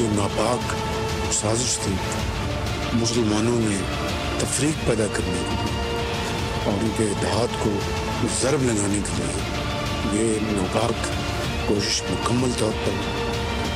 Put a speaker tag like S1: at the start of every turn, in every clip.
S1: जो नापाक साजिश थी मुसलमानों में तफरीक पैदा करने के लिए और उनके इत्तेहाद को ज़रब लगाने के लिए ये नापाक कोशिश मुकम्मल तौर पर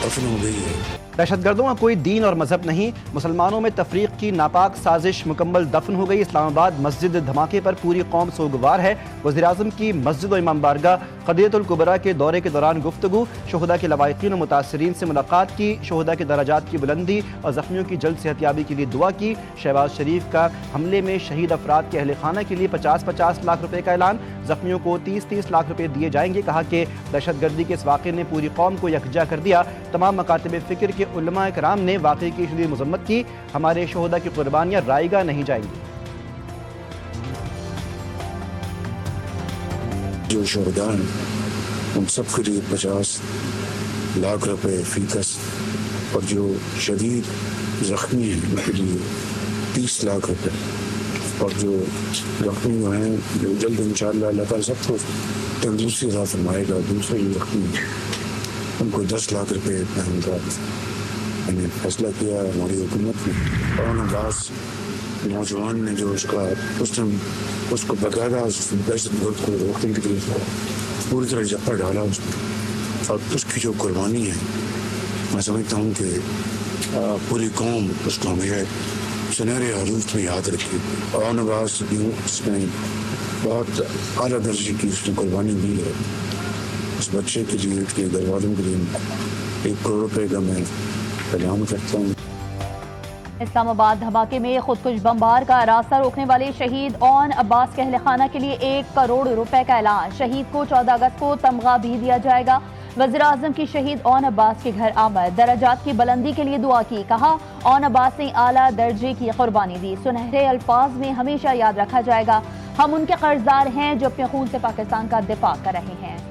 S1: दफन हो गई है।
S2: दहशतगर्दों का कोई दीन और मजहब नहीं, मुसलमानों में तफरीक की नापाक साजिश मुकम्मल दफन हो गई। इस्लामाबाद मस्जिद धमाके पर पूरी कौम सोगवार है। वज़ीर-ए-आज़म की मस्जिद और इमाम बारगाह क़दियतुल कुबरा के दौरे के दौरान गुफ्तगू, शोहदा के लवाहिकीन और मुतासरीन से मुलाकात की, शोहदा के दराजात की बुलंदी और ज़ख्मियों की जल्द सेहतयाबी के लिए दुआ की। शहबाज शरीफ का हमले में शहीद अफराद के अहल खाना के लिए 50-50 लाख रुपए का ऐलान, ज़ख्मियों को 30-30 लाख रुपए दिए जाएंगे। कहा कि दहशतगर्दी के इस वाक़े ने पूरी कौम को यकजा कर दिया। तमाम मकातिब फ़िक्र के उलमा कराम ने वाक़े की शदीद मज़म्मत की। हमारे शोहदा की कुर्बानियाँ रायगा नहीं जाएंगी।
S1: जो शोहदा हैं उन सब के लिए 50 लाख रुपए फीकस और जो शदीद ज़ख्मी हैं उनके लिए 30 लाख रुपए और जो ज़ख्मी हैं जो जल्द इंशाअल्लाह अल्लाह ताला सबको तंदुरुस्ती अता फरमाएगा। दूसरे जो ज़ख्मी हैं उनको 10 लाख रुपए उनका मैंने फैसला किया हमारी हुकूमत ने। और अब्बास नौजवान ने जो उसको बकायदा दहशतगर्द को रोकने के लिए पूरी तरह जप्पा डाला उसमें और उसकी जो कुर्बानी है मैं समझता हूँ कि पूरी कौम उसको हमेशा सुनहरे हरूफ में याद रखी। और नवाज उसने बहुत आला दर्जे की उसने कुर्बानी दी है। उस बच्चे के लिए उसके घर वालों के लिए 1 करोड़ रुपए का मैं ऐलान करता हूँ।
S3: इस्लामाबाद धमाके में खुदकुश बमबार का रास्ता रोकने वाले शहीद ओन अब्बास के अहल खाना के लिए 1 करोड़ रुपए का ऐलान। शहीद को 14 अगस्त को तमगा भी दिया जाएगा। वज़ीर-ए-आज़म की शहीद ओन अब्बास के घर आमद, दराजात की बुलंदी के लिए दुआ की। कहा ओन अब्बास ने आला दर्जे की कुर्बानी दी, सुनहरे अल्फाज में हमेशा याद रखा जाएगा। हम उनके कर्जदार हैं जो अपने खून से पाकिस्तान का दिफा कर रहे हैं।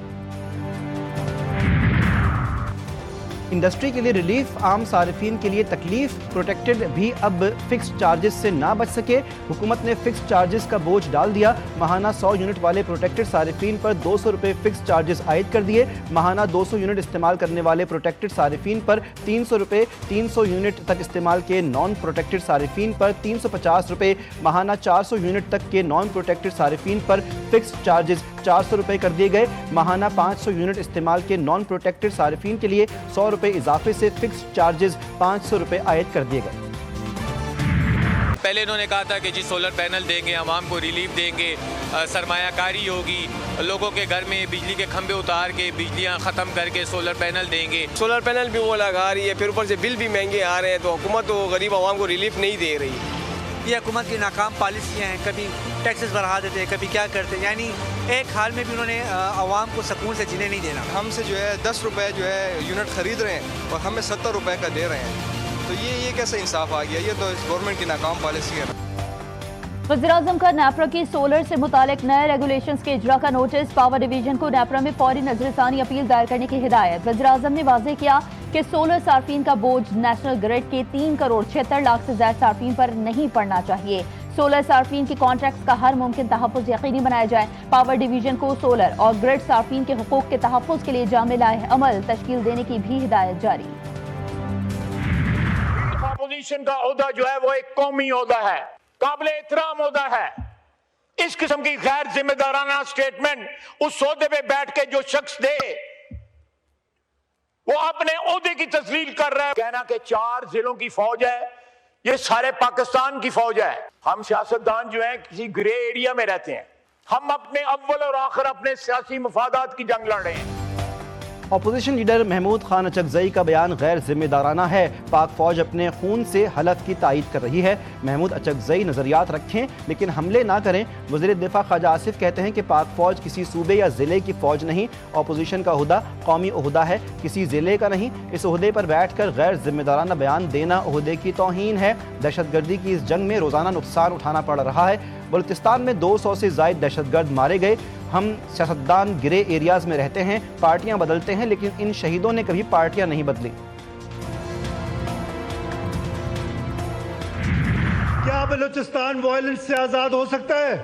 S2: इंडस्ट्री के लिए रिलीफ, आम सार्फिन के लिए तकलीफ, प्रोटेक्टेड भी अब फिक्स चार्जेस से ना बच सके। हुकूमत ने फिक्स चार्जेस का बोझ डाल दिया। माहाना 100 यूनिट वाले प्रोटेक्टेड सार्फिन पर 200 रुपए फिक्स चार्जेस आयद कर दिए। माहाना 200 यूनिट इस्तेमाल करने वाले प्रोटेक्टेड सार्फिन पर 300 रुपए, 300 यूनिट तक इस्तेमाल के नॉन प्रोटेक्टेड सार्फिन पर 350 रुपए, माहाना 400 यूनिट तक के नॉन प्रोटेक्टेड सार्फिन पर फिक्स चार्जेस 400 रुपए कर दिए गए। माहाना 500 यूनिट इस्तेमाल के नॉन प्रोटेक्टेड सार्फिन के लिए 100 रुपए इजाफे से फिक्स चार्जेस 500 रुपए आयद कर दिए गए।
S4: पहले इन्होंने कहा था कि जी सोलर पैनल देंगे, आवाम को रिलीफ देंगे, सरमायाकारी होगी, लोगों के घर में बिजली के खंभे उतार के बिजलियां ख़त्म करके सोलर पैनल देंगे।
S5: सोलर पैनल भी वो लगा रही है, फिर ऊपर से बिल भी महंगे आ रहे हैं, तो हुकूमत तो गरीब आवाम को रिलीफ नहीं दे रही।
S6: ये हुकूमत की नाकाम पॉलिसियाँ हैं, कभी टैक्सेस बढ़ा देते हैं, कभी क्या करते हैं, यानी एक हाल में भी उन्होंने आवाम को सुकून से जीने नहीं देना।
S5: हमसे जो है 10 रुपए जो है यूनिट खरीद रहे हैं और हमें 70 रुपए का दे रहे हैं, तो ये कैसे इंसाफ आ गया? ये तो इस गवर्नमेंट की नाकाम पॉलिसी है।
S3: वज़ीर-ए-आज़म का नेपरा की सोलर से मुतालिक नए रेगुलेशंस के इजरा का नोटिस, पावर डिवीजन को नेपरा में फौरी नजरसानी अपील दायर करने की हिदायत। वज़ीर-ए-आज़म ने वाज़ेह किया कि सोलर सार्फिन का बोझ नेशनल ग्रिड के 3 करोड़ 76 लाख से ज्यादा सार्फिन पर नहीं पड़ना चाहिए। सोलर सार्फिन की कॉन्ट्रैक्ट्स का हर मुमकिन तहफ़्फ़ुज़ यकीनी बनाया जाए। पावर डिवीजन को सोलर और ग्रिड सार्फिन के हुकूक के तहफ़्फ़ुज़ के लिए जामे लाए अमल तश्कील देने की भी हिदायत जारी।
S7: अपोजिशन का ओहदा जो है वो एक कौमी ओहदा है, काबिल एहतराम ओहदा है। इस किस्म की गैर जिम्मेदाराना स्टेटमेंट उस ओहदे पे बैठ के जो शख्स दे वो अपने ओहदे की तस्लील कर रहा है। कहना कि 4 जिलों की फौज है, ये सारे पाकिस्तान की फौज है। हम सियासतदान जो हैं किसी ग्रे एरिया में रहते हैं, हम अपने अव्वल और आखिर अपने सियासी मफादात की जंग लड़ रहे हैं।
S2: अपोजिशन लीडर महमूद खान अचकजई का बयान गैर जिम्मेदाराना है। पाक फौज अपने खून से हलफ की तायीद कर रही है। महमूद अचकजई नजरियात रखें लेकिन हमले ना करें। वज़ीर दिफा ख्वाजा आसिफ कहते हैं कि पाक फौज किसी सूबे या ज़िले की फौज नहीं, अपोजिशन का ओहदा कौमी ओहदा है, किसी ज़िले का नहीं। इस ओहदे पर बैठ कर गैर जिम्मेदाराना बयान देना ओहदे की तौहीन है। दहशतगर्दी की इस जंग में रोज़ाना नुकसान उठाना पड़ रहा है। बलूचिस्तान में 200 से ज़ायद दहशतगर्द मारे गए। हम सियासतदान ग्रे एरियाज में रहते हैं, पार्टियां बदलते हैं, लेकिन इन शहीदों ने कभी पार्टियां नहीं बदली।
S8: क्या बलूचिस्तान वायलेंस से आजाद हो सकता है?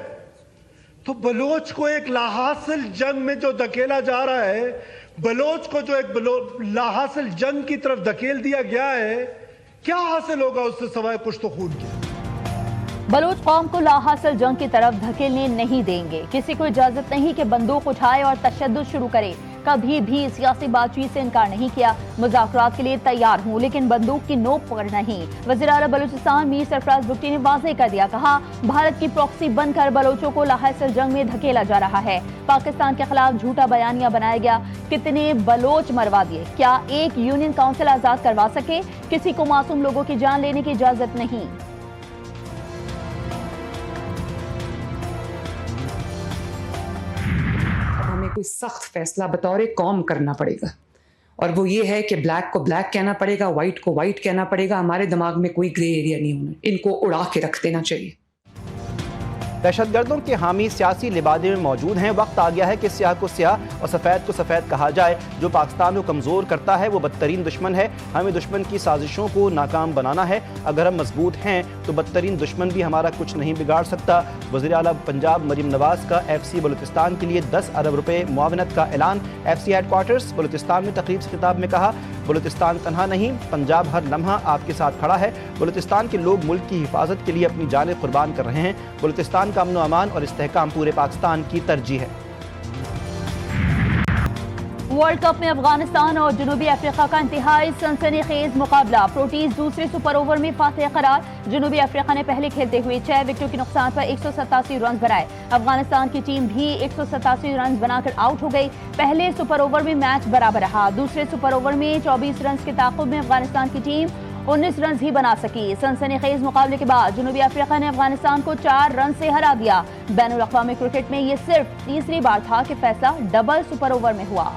S8: तो बलोच को एक लाहासिल जंग में जो धकेला जा रहा है बलोच को जो एक लाहासिल जंग की तरफ धकेल दिया गया है, क्या हासिल होगा उससे सवाए कुछ तो खून के।
S3: बलूच कौम को लाहासिल जंग की तरफ धकेलने नहीं देंगे। किसी को इजाजत नहीं कि बंदूक उठाए और तशद्दुद शुरू करे। कभी भी सियासी बातचीत से इनकार नहीं किया। मुज़ाकरात के लिए तैयार हूँ, लेकिन बंदूक की नोक पर नहीं। वज़ीर आला बलूचिस्तान मीर सरफराज बुगटी ने वाज़ेह कर दिया, कहा भारत की प्रॉक्सी बनकर बलोचों को लाहासिल जंग में धकेला जा रहा है। पाकिस्तान के खिलाफ झूठा बयानिया बनाया गया। कितने बलोच मरवा दिए। क्या एक यूनियन काउंसिल आजाद करवा सके? किसी को मासूम लोगों की जान लेने की इजाजत नहीं।
S9: कोई सख्त फैसला बतौर कौम करना पड़ेगा, और वो ये है कि ब्लैक को ब्लैक कहना पड़ेगा, वाइट को वाइट कहना पड़ेगा। हमारे दिमाग में कोई ग्रे एरिया नहीं होना, इनको उड़ा के रख देना चाहिए।
S2: दहशतगर्दों के हामी सियासी लिबादे में मौजूद हैं। वक्त आ गया है कि स्याह को स्याह और सफ़ेद को सफ़ेद कहा जाए। जो पाकिस्तान को कमज़ोर करता है वो बदतरीन दुश्मन है। हमें दुश्मन की साजिशों को नाकाम बनाना है। अगर हम मजबूत हैं तो बदतरीन दुश्मन भी हमारा कुछ नहीं बिगाड़ सकता। वज़ीर आला पंजाब मरीम नवाज़ का FC बलूचिस्तान के लिए 10 अरब रुपए मुआवनत का ऐलान। FC हेडक्वार्टर्स बलूचिस्तान में तकरीब से खिताब में कहा, बलूचिस्तान तनहा नहीं, पंजाब हर लम्हा आपके साथ खड़ा है। बलूचिस्तान के लोग मुल्क की हिफाजत के लिए अपनी जानें कुर्बान कर रहे हैं। बलूचिस्तान का अमन व अमान और इस्तेहकाम पूरे पाकिस्तान की तरजीह है।
S3: वर्ल्ड कप में अफगानिस्तान और जनूबी अफ्रीका का इंतहाई सनसनीखेज मुकाबला। प्रोटीज दूसरे सुपर ओवर में फातेह करार। जनूबी अफ्रीका ने पहले खेलते हुए 6 विकेटों के नुकसान पर 187 रन बनाए। अफगानिस्तान की टीम भी 187 रन बनाकर आउट हो गई। पहले सुपर ओवर में मैच बराबर रहा। दूसरे सुपर ओवर में 24 रन के ताक़ुब में अफगानिस्तान की टीम 19 रन ही बना सकी। सनसनीखेज मुकाबले के बाद जनूबी अफ्रीका ने अफगानिस्तान को 4 रन से हरा दिया। बैनुल अक़वामी क्रिकेट में ये सिर्फ तीसरी बार था कि फैसला डबल सुपर ओवर में हुआ।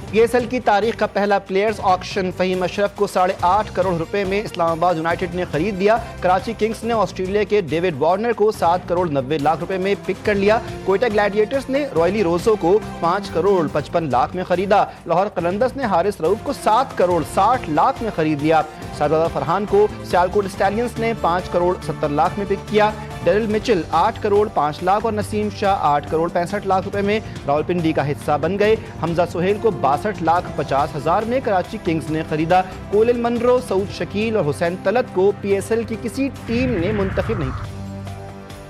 S2: PSL की तारीख का पहला प्लेयर्स ऑक्शन फ़हीम अशरफ को 8.5 करोड़ रुपए में इस्लामाबाद यूनाइटेड ने खरीद लिया। कराची किंग्स ने ऑस्ट्रेलिया के डेविड वार्नर को 7 करोड़ 90 लाख रुपए में पिक कर लिया। कोयटा ग्लैडिएटर्स ने रॉयली रोजो को 5 करोड़ 55 लाख में खरीदा। लाहौर कलंदर्स ने हारिस रऊफ को 7 करोड़ 60 लाख में खरीद लिया। सरदार फरहान को सियालकोट स्टैलियंस ने 5 करोड़ 70 लाख में पिक किया। डेरिल मिचेल 8 करोड़ 5 लाख और नसीम शाह 8 करोड़ 65 लाख रुपए में रावलपिंडी का हिस्सा बन गए। हमजा सुहेल को 62 लाख 50 हजार में कराची किंग्स ने खरीदा। कोलिन मनरो, सऊद शकील और हुसैन तलत को PSL की किसी टीम ने मुंतखब नहीं किया।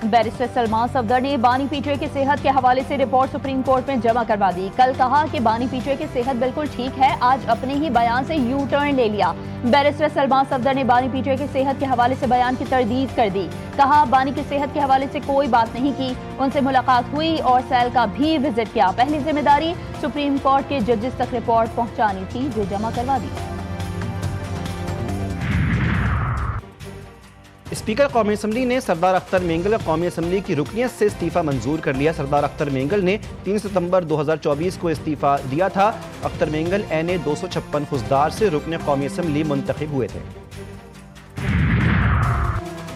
S3: बैरिस्टर सलमान सफदर ने बानी पीटीए की सेहत के हवाले से रिपोर्ट सुप्रीम कोर्ट में जमा करवा दी। कल कहा कि बानी पीटीए की सेहत बिल्कुल ठीक है, आज अपने ही बयान से यू टर्न ले लिया। बैरिस्टर सलमान सफदर ने बानी पीटीए की सेहत के हवाले से बयान की तरदीद कर दी। कहा बानी की सेहत के हवाले से कोई बात नहीं की, उनसे मुलाकात हुई और सैल का भी विजिट किया। पहली जिम्मेदारी सुप्रीम कोर्ट के जजेस तक रिपोर्ट पहुंचानी थी, जो जमा करवा दी।
S2: स्पीकर कौमी असम्बली ने सरदार अख्तर मेंगल कौमी असम्बली की रुकनियत से इस्तीफ़ा मंजूर कर लिया। सरदार अख्तर मेंगल ने 3 सितंबर 2024 को इस्तीफ़ा दिया था। अख्तर मेंगल NA 256 फुजदार से रुकने कौमी असम्बली मुंतखब हुए थे।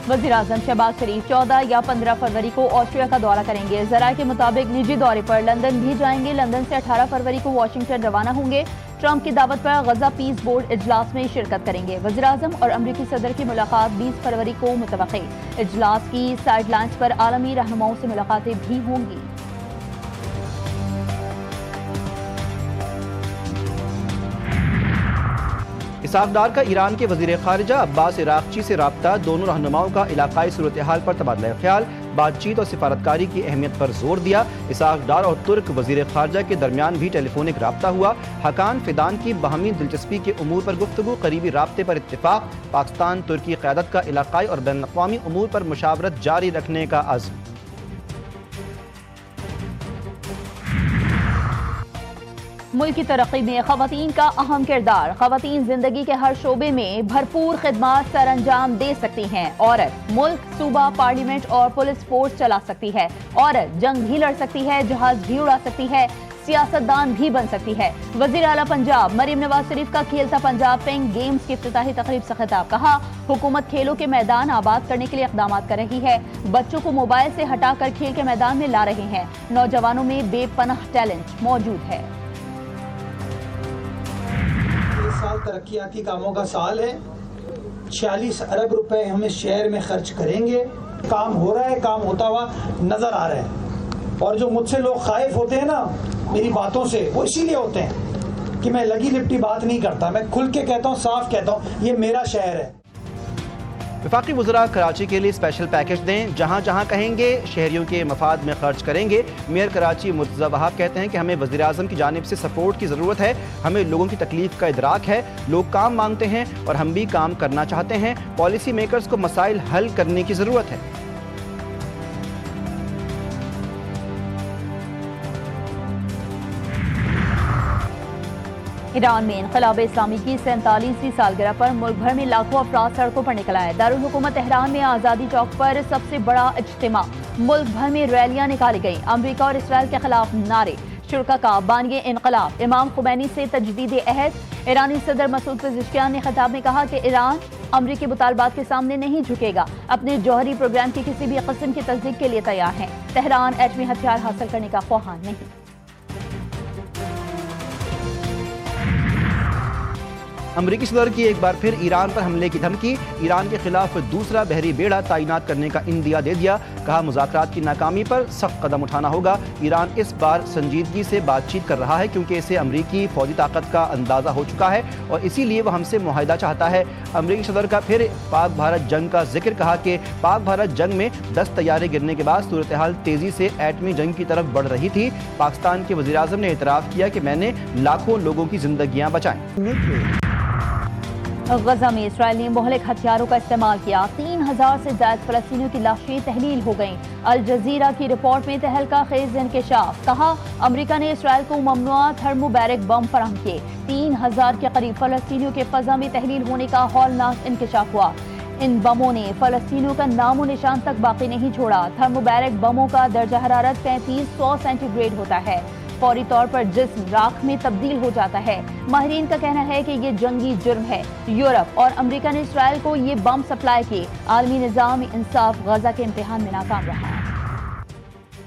S3: वज़ीर-ए-आज़म शहबाज शरीफ 14 या 15 फरवरी को ऑस्ट्रिया का दौरा करेंगे। ज़राए के मुताबिक निजी दौरे पर लंदन भी जाएंगे। लंदन से 18 फरवरी को वाशिंगटन रवाना होंगे। ट्रंप की दावत पर गजा पीस बोर्ड इजलास में शिरकत करेंगे। वज़ीर-ए-आज़म और अमरीकी सदर की मुलाकात 20 फरवरी को मुतवक्की। इजलास की साइडलाइंस पर आलमी रहनुमाओं से मुलाकातें भी होंगी।
S2: इसाक डार का ईरान के वज़ीर ख़ारिजा अब्बास इराक़ची से राब्ता। दोनों रहनुमाओं का इलाकाई सूरत हाल पर तबादला ख्याल, बातचीत और सिफारतकारी की अहमियत पर जोर दिया। इसाक डार और तुर्क वज़ीर ख़ारिजा के दरमियान भी टेलीफोनिक राब्ता हुआ। हकान फिदान की बाहमी दिलचस्पी के उमूर पर गुफ्तगू, करीबी राब्ते पर इत्तिफाक। पाकिस्तान तुर्की क़यादत का इलाकाई और बैनुल अक़वामी उमूर पर मुशावरत जारी रखने का अज़्म।
S3: मुल्क की तरक्की में ख़वातीन का अहम किरदार। ख़वातीन जिंदगी के हर शोबे में भरपूर खिदमात सर अंजाम दे सकती हैं। औरत मुल्क, सूबा, पार्लियामेंट और पुलिस फोर्स चला सकती है। औरत जंग भी लड़ सकती है, जहाज भी उड़ा सकती है, सियासतदान भी बन सकती है। वज़ीर आला पंजाब मरीम नवाज शरीफ का खेलता पंजाब पेंग गेम्स की इफ्तिताही तकरीब से खिताब। कहा हुकूमत खेलों के मैदान आबाद करने के लिए इक़दाम कर रही है। बच्चों को मोबाइल से हटाकर खेल के मैदान में ला रहे हैं। नौजवानों में बेपनाह टैलेंट मौजूद है।
S10: साल तरक्याती कामों का साल है। 46 अरब रुपए हम इस शहर में खर्च करेंगे। काम हो रहा है, काम होता हुआ नजर आ रहा है। और जो मुझसे लोग खाइफ होते हैं ना मेरी बातों से, वो इसीलिए होते हैं कि मैं लगी लिपटी बात नहीं करता, मैं खुल के कहता हूँ, साफ कहता हूँ, ये मेरा शहर है।
S2: वफाकी वज़रा कराची के लिए स्पेशल पैकेज दें, जहाँ जहाँ कहेंगे शहरियों के मफाद में खर्च करेंगे। मेयर कराची मुर्तज़ा वहाब कहते हैं कि हमें वज़ीर आज़म की जानिब से सपोर्ट की ज़रूरत है, हमें लोगों की तकलीफ का इदराक है, लोग काम मांगते हैं और हम भी काम करना चाहते हैं। पॉलिसी मेकर्स को मसाइल हल करने की ज़रूरत है।
S3: ईरान में इनक़लाब इस्लामी की 47वीं सालगिरह पर मुल्क भर में लाखों अफराद सड़कों पर निकल आए। दारुल हुकूमत तेहरान में आज़ादी चौक पर सबसे बड़ा इज्तिमा, मुल्क भर में रैलियां निकाली गई। अमरीका और इसराइल के खिलाफ नारे, शुरका का बानिए इनक़लाब, इमाम खुमैनी से तजदीद अहद। ईरानी सदर मसूद पेज़ेश्कियान ने खिताब में कहा कि ईरान अमरीकी मुतालबात के सामने नहीं झुकेगा, अपने जौहरी प्रोग्राम की किसी भी किस्म की तस्दीक के लिए तैयार है। तेहरान एटमी हथियार हासिल करने का ख्वाहां नहीं।
S2: अमरीकी सदर की एक बार फिर ईरान पर हमले की धमकी, ईरान के खिलाफ दूसरा बहरी बेड़ा तैनात करने का इंदिया दे दिया। कहा मुज़ाकरात की नाकामी पर सख्त कदम उठाना होगा। ईरान इस बार संजीदगी से बातचीत कर रहा है क्योंकि इसे अमरीकी फौजी ताकत का अंदाज़ा हो चुका है और इसीलिए वह हमसे मुआहिदा चाहता है। अमरीकी सदर का फिर पाक भारत जंग का जिक्र, कहा कि पाक भारत जंग में 10 तैयारे गिरने के बाद सूरत हाल तेज़ी से एटमी जंग की तरफ बढ़ रही थी। पाकिस्तान के वज़ीर आज़म ने इतराफ़ किया कि मैंने लाखों लोगों की जिंदगियाँ बचाईं।
S3: गजा में इसराइल ने मुहलिक हथियारों का इस्तेमाल किया, 3000 से ज्यादा फलस्तीनियों की लाशें तहलील हो गईं। अल जजीरा की रिपोर्ट में तहलका खेज इंकशाफ, कहा अमरीका ने इसराइल को ममनुआ थर्मोबैरिक बम फराहम किए। 3000 के करीब फलस्तीनियों के फजा में तहलील होने का हौलनाक इंकशाफ हुआ। इन बमों ने फलस्तीनियों का नामो निशान तक बाकी नहीं छोड़ा। थर्मोबैरिक बमों का दर्जा हरारत 3500 सेंटीग्रेड होता है। फौरी तौर पर जिस्म राख में तब्दील हो जाता है। माहिरीन का कहना है कि ये जंगी जुर्म है। यूरोप और अमेरिका ने इसराइल को ये बम सप्लाई किए। आलमी निज़ाम इंसाफ गजा के इम्तिहान में नाकाम रहा।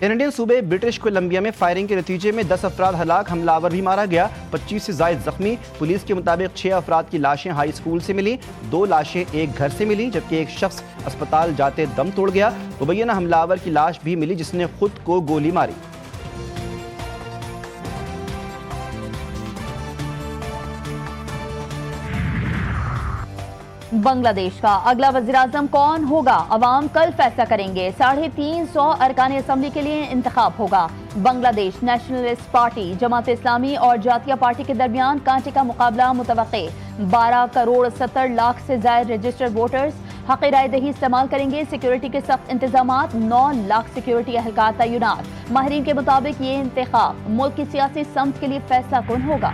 S2: कैनेडियन सूबे ब्रिटिश कोलंबिया में फायरिंग के नतीजे में 10 अफराद हलाक, हमलावर भी मारा गया, 25 से जायद जख्मी। पुलिस के मुताबिक 6 अफराद की लाशें हाई स्कूल से मिली, 2 लाशें एक घर से मिली, जबकि एक शख्स अस्पताल जाते दम तोड़ गया। मुबैना हमलावर की लाश भी मिली जिसने खुद को गोली मारी।
S3: बांग्लादेश का अगला वज़ीर आज़म कौन होगा, अवाम कल फैसला करेंगे। 350 अरकान असम्बली के लिए इंतखाब होगा। बांग्लादेश नेशनलिस्ट पार्टी, जमात इस्लामी और जातिया पार्टी के दरमियान कांटे का मुकाबला मुतवक्के। 12 करोड़ 70 लाख से ज्यादा रजिस्टर्ड वोटर्स हक़ राय दही इस्तेमाल करेंगे। सिक्योरिटी के सख्त इंतजामात, 9 लाख सिक्योरिटी एहलकार तैनात। माहिरीन के मुताबिक ये इंतखाब मुल्क की सियासी समत के लिए फैसला कुन होगा।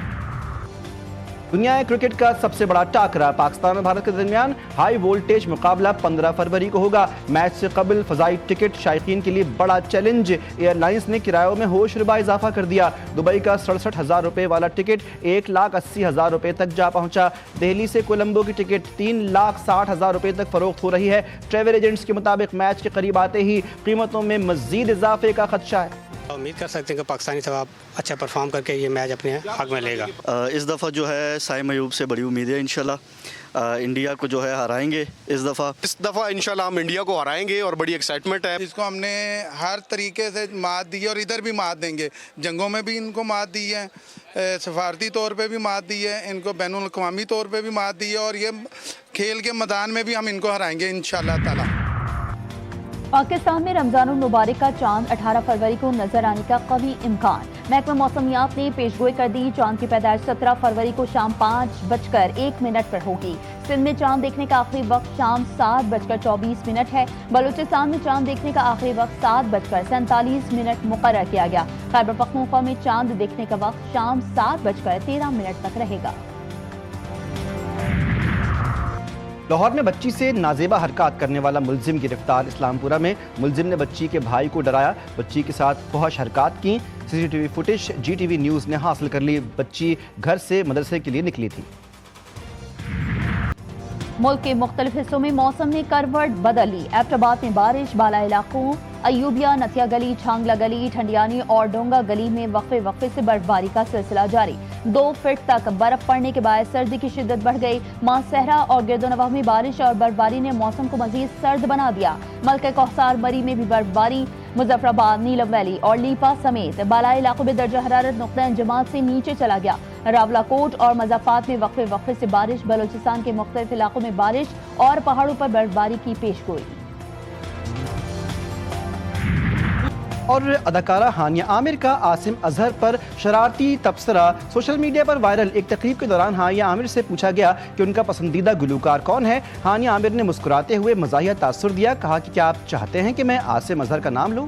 S2: दुनिया क्रिकेट का सबसे बड़ा टाकरा पाकिस्तान और भारत के दरमियान हाई वोल्टेज मुकाबला 15 फरवरी को होगा। मैच से कबल फजाई टिकट शायकीन के लिए बड़ा चैलेंज। एयरलाइंस ने किरायों में होशरुबा इजाफा कर दिया। दुबई का 67,000 रुपये वाला टिकट 1,80,000 रुपये तक जा पहुंचा। दिल्ली से कोलंबो की टिकट 3,60,000 रुपये तक फरोख्त हो रही है। ट्रैवल एजेंट्स के मुताबिक मैच के करीब आते ही कीमतों में मजीद इजाफे का खदशा है।
S11: उम्मीद कर सकते हैं कि पाकिस्तानी सवाब अच्छा परफॉर्म करके ये मैच अपने हक में लेगा।
S12: इस दफ़ा जो है साइम अयूब से बड़ी उम्मीद है, इंशाल्लाह इंडिया को जो है हराएंगे इस दफ़ा
S13: इंशाल्लाह हम इंडिया को हराएंगे और बड़ी एक्साइटमेंट है। इसको हमने हर तरीके से मात दी है और इधर भी मात देंगे। जंगों में भी इनको मात दी है, सफारती तौर पे भी मात दी है, इनको बैनुल अक़वामी तौर पे भी मात दी है और ये खेल के मैदान में भी हम इनको हराएंगे इंशाल्लाह ताला।
S3: पाकिस्तान में रमजानुल मुबारक का चांद 18 फरवरी को नजर आने का कवी इम्कान। महकमा मौसमियात ने पेशगोई कर दी। चांद की पैदाइश 17 फरवरी को शाम 5:01 पर होगी। सिंध में चांद देखने का आखिरी वक्त शाम 7:24 है। बलूचिस्तान में चांद देखने का आखिरी वक्त 7:47 मुकर्रर किया गया। खैबर पख्तूनख्वा में चांद देखने का वक्त शाम 7:13 तक रहेगा।
S2: लाहौर में बच्ची से नाजेबा हरकत करने वाला मुलजिम गिरफ्तार। इस्लामपुरा में मुलजिम ने बच्ची के भाई को डराया, बच्ची के साथ फहश हरकत की। सीसीटीवी फुटेज GTV न्यूज़ ने हासिल कर ली। बच्ची घर से मदरसे के लिए निकली थी।
S3: मुल्क के मुख्तलिफ हिस्सों में मौसम ने करवट बदल ली। एबटाबाद में बारिश, बाला इलाकों अयूबिया, नथिया गली, छांगला गली, ठंडियानी और डोंगा गली में वक्फे से बर्फबारी का सिलसिला जारी। 2 फीट तक बर्फ पड़ने के बाद सर्दी की शिद्दत बढ़ गई। मासहरा और गिरदोनवाह में बारिश और बर्फबारी ने मौसम को मजीद सर्द बना दिया। मलके कौसार मरी में भी बर्फबारी। मुजफ्फराबाद, नीलम वैली और लीपा समेत बालाई इलाकों में दर्जा हरारत नुक्ता जमात से नीचे चला गया। रावलाकोट और मज़ाफात में वक्फे से बारिश। बलोचिस्तान के मुख्तलिफ इलाकों में बारिश और पहाड़ों पर बर्फबारी की पेशगोई।
S2: और अदाकारा हानिया आमिर का आसिम अजहर पर शरारती तबसरा। सोशल मीडिया पर वायरल एक तकरीब के दौरान हानिया आमिर से पूछा गया कि उनका पसंदीदा गुलूकार कौन है। हानिया आमिर ने मुस्कुराते हुए मज़ाहिया तासुर दिया, कहा कि क्या आप चाहते हैं कि मैं आसिम अजहर का नाम लूं?